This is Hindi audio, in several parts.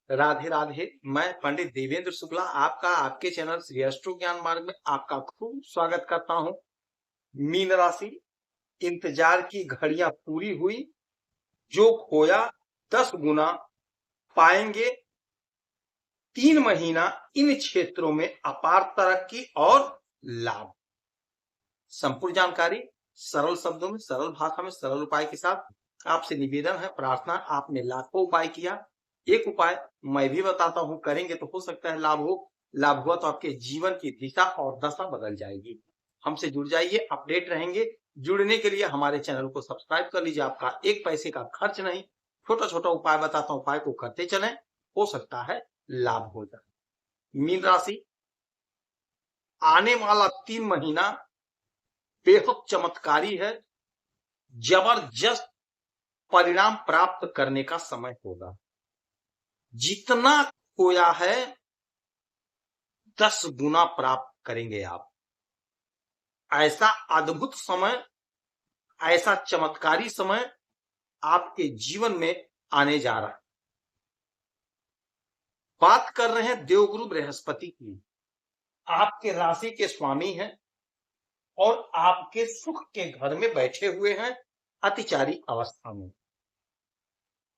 राधे राधे। मैं पंडित देवेंद्र शुक्ला आपका आपके चैनल श्री अष्टो ज्ञान मार्ग में आपका खूब स्वागत करता हूं। मीन राशि, इंतजार की घड़ियां पूरी हुई। जो खोया 10 गुना पाएंगे। 3 महीना इन क्षेत्रों में अपार तरक्की और लाभ। संपूर्ण जानकारी सरल शब्दों में, सरल भाषा में, सरल उपाय के साथ आपसे निवेदन है, प्रार्थना। आपने लाखों उपाय किया, एक उपाय मैं भी बताता हूं, करेंगे तो हो सकता है लाभ हो। लाभ हुआ तो आपके जीवन की दिशा और दशा बदल जाएगी। हमसे जुड़ जाइए, अपडेट रहेंगे। जुड़ने के लिए हमारे चैनल को सब्सक्राइब कर लीजिए। आपका एक पैसे का खर्च नहीं, छोटा छोटा उपाय बताता हूं, उपाय को करते चलें, हो सकता है लाभ हो जाए। मीन राशि, आने वाला 3 महीना बेहद चमत्कारी है। जबरदस्त परिणाम प्राप्त करने का समय होगा। जितना खोया है 10 गुना प्राप्त करेंगे आप। ऐसा अद्भुत समय, ऐसा चमत्कारी समय आपके जीवन में आने जा रहा है। बात कर रहे हैं देवगुरु बृहस्पति की। आपके राशि के स्वामी हैं और आपके सुख के घर में बैठे हुए हैं अतिचारी अवस्था में।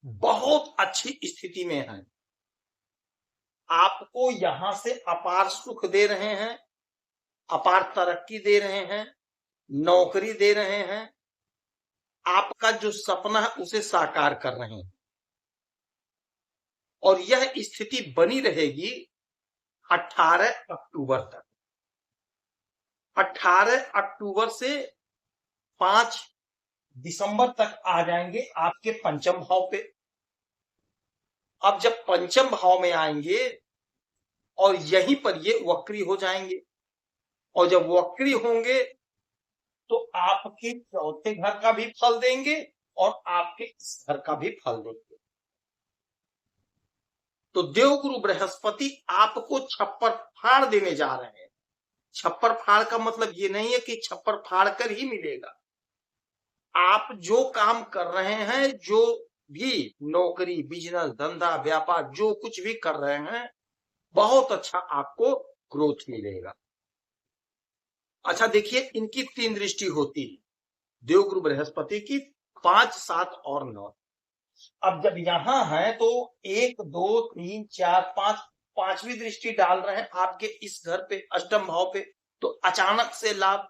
बहुत अच्छी स्थिति में हैं। आपको यहां से अपार सुख दे रहे हैं, अपार तरक्की दे रहे हैं, नौकरी दे रहे हैं। आपका जो सपना है उसे साकार कर रहे हैं और यह स्थिति बनी रहेगी 18 अक्टूबर तक। 18 अक्टूबर से 5 दिसंबर तक आ जाएंगे आपके पंचम भाव पे। अब जब पंचम भाव में आएंगे और यहीं पर ये वक्री हो जाएंगे, और जब वक्री होंगे तो आपके चौथे घर का भी फल देंगे और आपके इस घर का भी फल देंगे। तो देवगुरु बृहस्पति आपको छप्पर फाड़ देने जा रहे हैं। छप्पर फाड़ का मतलब ये नहीं है कि छप्पर फाड़ कर ही मिलेगा। आप जो काम कर रहे हैं, जो भी नौकरी, बिजनेस, धंधा, व्यापार, जो कुछ भी कर रहे हैं, बहुत अच्छा आपको ग्रोथ मिलेगा। अच्छा देखिए, इनकी 3 दृष्टि होती है देवगुरु बृहस्पति की, 5, 7 और 9। अब जब यहां है तो 1, 2, 3, 4, 5, 5वीं दृष्टि डाल रहे हैं आपके इस घर पे, अष्टम भाव पे। तो अचानक से लाभ,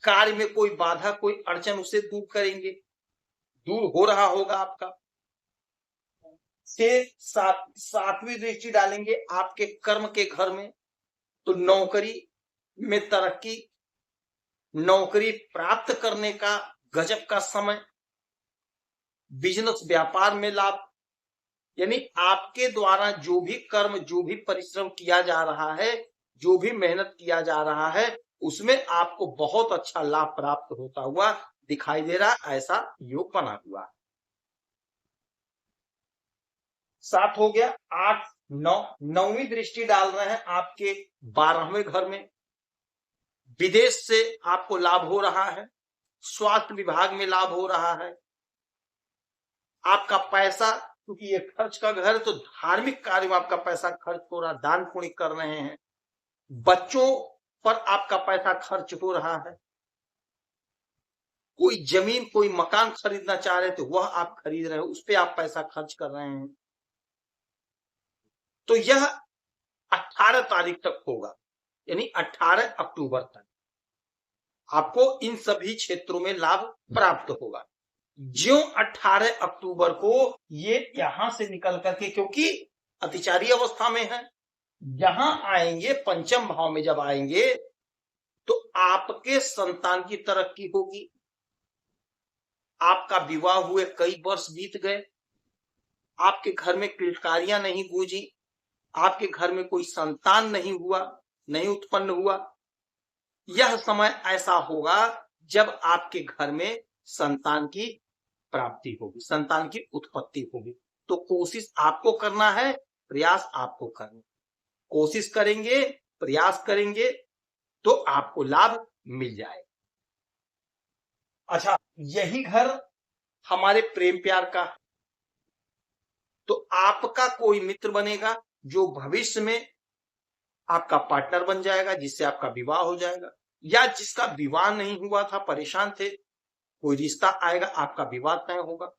कार्य में कोई बाधा, कोई अड़चन, उसे दूर करेंगे, दूर हो रहा होगा आपका। से 7वीं दृष्टि डालेंगे आपके कर्म के घर में, तो नौकरी में तरक्की, नौकरी प्राप्त करने का गजब का समय, बिजनेस व्यापार में लाभ। यानी आपके द्वारा जो भी कर्म, जो भी परिश्रम किया जा रहा है, जो भी मेहनत किया जा रहा है, उसमें आपको बहुत अच्छा लाभ प्राप्त होता हुआ दिखाई दे रहा है। ऐसा योग बना हुआ। 7 हो गया, 8, 9, 9वीं दृष्टि डाल रहे हैं आपके 12वें घर में। विदेश से आपको लाभ हो रहा है, स्वास्थ्य विभाग में लाभ हो रहा है। आपका पैसा, क्योंकि ये खर्च का घर है, तो धार्मिक कार्य में आपका पैसा खर्च हो रहा है, दान पुण्य कर रहे हैं। बच्चों पर आपका पैसा खर्च हो रहा है। कोई जमीन, कोई मकान खरीदना चाह रहे तो वह आप खरीद रहे हो, उस पर आप पैसा खर्च कर रहे हैं। तो यह 18 तारीख तक होगा, यानी 18 अक्टूबर तक आपको इन सभी क्षेत्रों में लाभ प्राप्त होगा। ज्यों 18 अक्टूबर को ये यहां से निकल करके, क्योंकि अतिचारी अवस्था में है, यहां आएंगे, पंचम भाव में जब आएंगे तो आपके संतान की तरक्की होगी। आपका विवाह हुए कई वर्ष बीत गए, आपके घर में किलकारियां नहीं गूंजी, आपके घर में कोई संतान नहीं हुआ, नहीं उत्पन्न हुआ। यह समय ऐसा होगा जब आपके घर में संतान की प्राप्ति होगी, संतान की उत्पत्ति होगी। तो कोशिश आपको करना है, प्रयास आपको करना। कोशिश करेंगे, प्रयास करेंगे तो आपको लाभ मिल जाए। अच्छा, यही घर हमारे प्रेम प्यार का, तो आपका कोई मित्र बनेगा जो भविष्य में आपका पार्टनर बन जाएगा, जिससे आपका विवाह हो जाएगा, या जिसका विवाह नहीं हुआ था, परेशान थे, कोई रिश्ता आएगा, आपका विवाह तय होगा।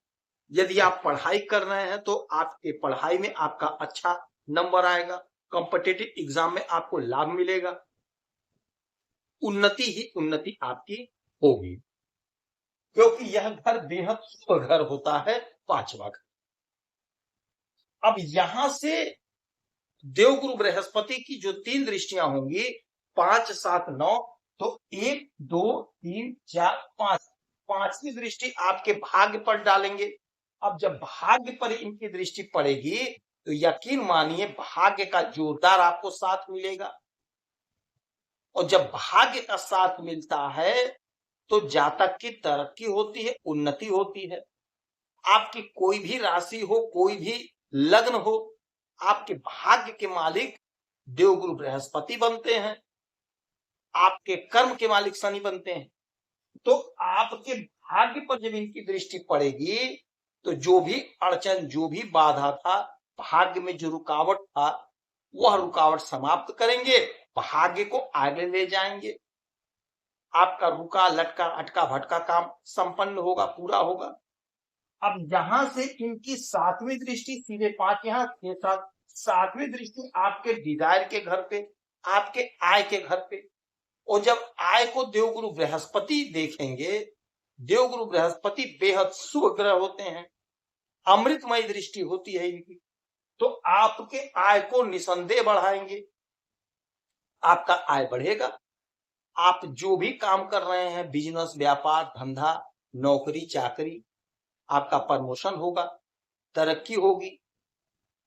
यदि आप पढ़ाई कर रहे हैं तो आपके पढ़ाई में आपका अच्छा नंबर आएगा, कॉम्पिटिटिव एग्जाम में आपको लाभ मिलेगा, उन्नति ही उन्नति आपकी होगी, क्योंकि यह घर बेहद शुभ घर होता है, 5वां घर। अब यहां से देवगुरु बृहस्पति की जो 3 दृष्टियां होंगी, 5, 7, 9, तो 1, 2, 3, 4, 5, 5वीं दृष्टि आपके भाग्य पर डालेंगे। अब जब भाग्य पर इनकी दृष्टि पड़ेगी तो यकीन मानिए भाग्य का जोरदार आपको साथ मिलेगा, और जब भाग्य का साथ मिलता है तो जातक की तरक्की होती है, उन्नति होती है। आपकी कोई भी राशि हो, कोई भी लग्न हो, आपके भाग्य के मालिक देवगुरु बृहस्पति बनते हैं, आपके कर्म के मालिक शनि बनते हैं। तो आपके भाग्य पर जब इनकी दृष्टि पड़ेगी तो जो भी अड़चन, जो भी बाधा था, भाग्य में जो रुकावट था, वह रुकावट समाप्त करेंगे, भाग्य को आगे ले जाएंगे। आपका रुका लटका अटका भटका काम संपन्न होगा, पूरा होगा। अब यहां से इनकी 7वीं दृष्टि, सीधे 5 यहां 6, 7, 7वीं दृष्टि आपके डिजायर के घर पे, आपके आय के घर पे। और जब आय को देवगुरु बृहस्पति देखेंगे, देवगुरु बृहस्पति बेहद शुभ ग्रह होते हैं, अमृतमय दृष्टि होती है इनकी, तो आपके आय को निसंदेह बढ़ाएंगे, आपका आय बढ़ेगा। आप जो भी काम कर रहे हैं, बिजनेस, व्यापार, धंधा, नौकरी चाकरी, आपका प्रमोशन होगा, तरक्की होगी,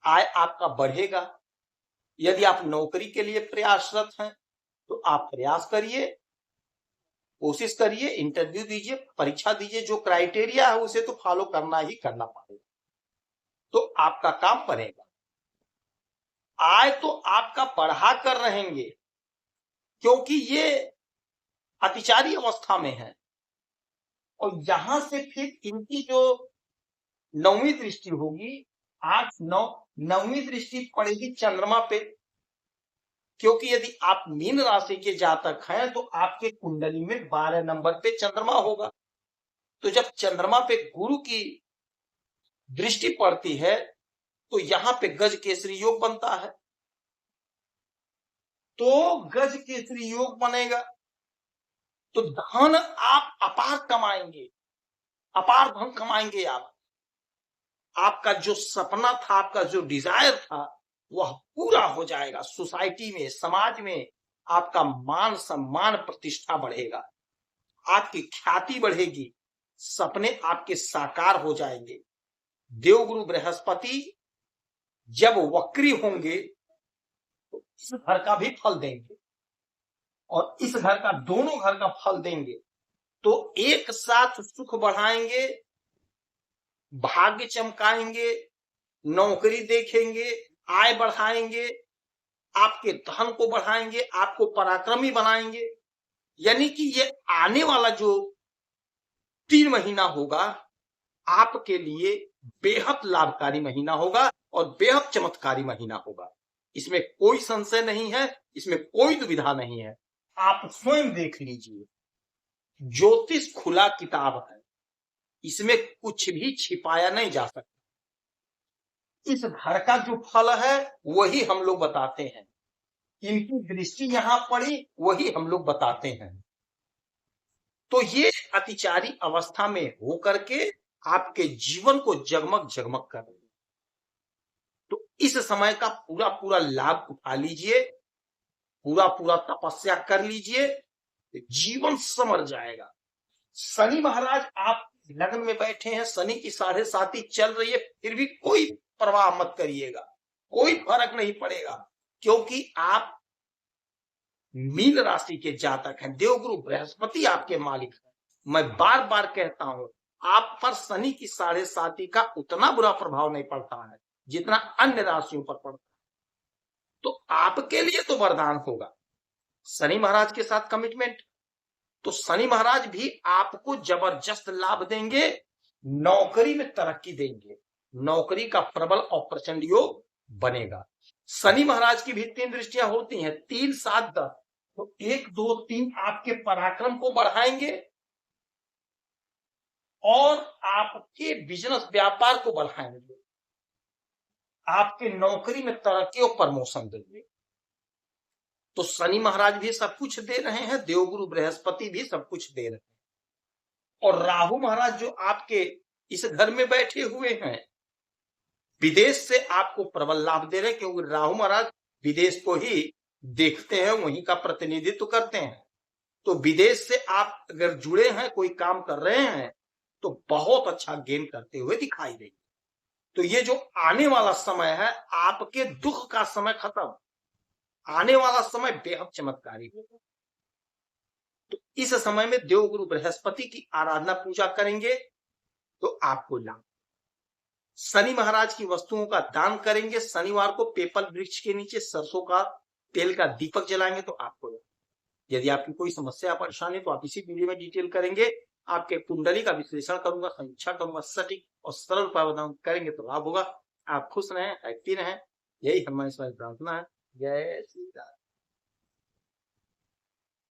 आय आपका बढ़ेगा। यदि आप नौकरी के लिए प्रयासरत हैं तो आप प्रयास करिए, कोशिश करिए, इंटरव्यू दीजिए, परीक्षा दीजिए, जो क्राइटेरिया है उसे तो फॉलो करना ही करना पड़ेगा, तो आपका काम बनेगा। आय तो आपका बढ़ा कर रहेंगे, क्योंकि ये अतिचारी अवस्था में है। और यहां से फिर इनकी जो 9वीं दृष्टि होगी, 8, 9, 9वीं दृष्टि पड़ेगी चंद्रमा पे, क्योंकि यदि आप मीन राशि के जातक हैं तो आपके कुंडली में 12 नंबर पे चंद्रमा होगा। तो जब चंद्रमा पे गुरु की दृष्टि पड़ती है तो यहां पे गज केसरी योग बनता है, तो गज केसरी योग बनेगा तो धन आप अपार कमाएंगे, अपार धन कमाएंगे आप। आपका जो सपना था, आपका जो डिजायर था, वह पूरा हो जाएगा। सोसाइटी में, समाज में आपका मान सम्मान प्रतिष्ठा बढ़ेगा, आपकी ख्याति बढ़ेगी, सपने आपके साकार हो जाएंगे। देवगुरु बृहस्पति जब वक्री होंगे तो इस घर का भी फल देंगे और इस घर का, दोनों घर का फल देंगे, तो एक साथ सुख बढ़ाएंगे, भाग्य चमकाएंगे, नौकरी देखेंगे, आय बढ़ाएंगे, आपके धन को बढ़ाएंगे, आपको पराक्रमी बनाएंगे। यानी कि ये आने वाला जो 3 महीना होगा आपके लिए बेहद लाभकारी महीना होगा और बेहद चमत्कारी महीना होगा। इसमें कोई संशय नहीं है, इसमें कोई दुविधा नहीं है। आप स्वयं देख लीजिए, ज्योतिष खुला किताब है, इसमें कुछ भी छिपाया नहीं जा सकता। इस घर का जो फल है वही हम लोग बताते हैं, इनकी दृष्टि यहां पड़ी वही हम लोग बताते हैं। तो ये अतिचारी अवस्था में होकर के आपके जीवन को जगमग जगमग कर रही है। तो इस समय का पूरा पूरा लाभ उठा लीजिए, पूरा पूरा तपस्या कर लीजिए, जीवन संवर जाएगा। शनि महाराज आप लग्न में बैठे हैं, शनि की 7.5 चल रही है, फिर भी कोई परवाह मत करिएगा, कोई फर्क नहीं पड़ेगा, क्योंकि आप मीन राशि के जातक हैं, देवगुरु बृहस्पति आपके मालिक हैं। मैं बार बार कहता हूं, आप पर शनि की 7.5 का उतना बुरा प्रभाव नहीं पड़ता है जितना अन्य राशियों पर पड़ता है। तो आपके लिए तो वरदान होगा, शनि महाराज के साथ कमिटमेंट, तो शनि महाराज भी आपको जबरदस्त लाभ देंगे, नौकरी में तरक्की देंगे, नौकरी का प्रबल और प्रचंड योग बनेगा। शनि महाराज की भी 3 दृष्टियां होती हैं, 3, 7, 10। तो 1, 2, 3 आपके पराक्रम को बढ़ाएंगे और आपके बिजनेस व्यापार को बढ़ाएंगे, आपके नौकरी में तरक्की और प्रमोशन देंगे। तो शनि महाराज भी सब कुछ दे रहे हैं, देवगुरु बृहस्पति भी सब कुछ दे रहे हैं, और राहु महाराज जो आपके इस घर में बैठे हुए हैं, विदेश से आपको प्रबल लाभ दे रहे हैं, क्योंकि राहु महाराज विदेश को ही देखते हैं, वहीं का प्रतिनिधित्व करते हैं। तो विदेश से आप अगर जुड़े हैं, कोई काम कर रहे हैं, तो बहुत अच्छा गेन करते हुए दिखाई देंगे। तो ये जो आने वाला समय है, आपके दुख का समय खत्म, आने वाला समय बेहद चमत्कारी होगा। तो इस समय में देवगुरु बृहस्पति की आराधना पूजा करेंगे तो आपको लाभ। शनि महाराज की वस्तुओं का दान करेंगे, शनिवार को पीपल वृक्ष के नीचे सरसों का तेल का दीपक जलाएंगे तो आपको लाभ। यदि आपकी कोई समस्या परेशानी तो आप इसी वीडियो में डिटेल करेंगे, आपके कुंडली का विश्लेषण करूंगा, समीक्षा करूंगा, सटीक और सरल उपाय करेंगे तो लाभ होगा। आप खुश रहें, हैप्पी रहें, यही हमारी प्रार्थना है। जय श्री राम।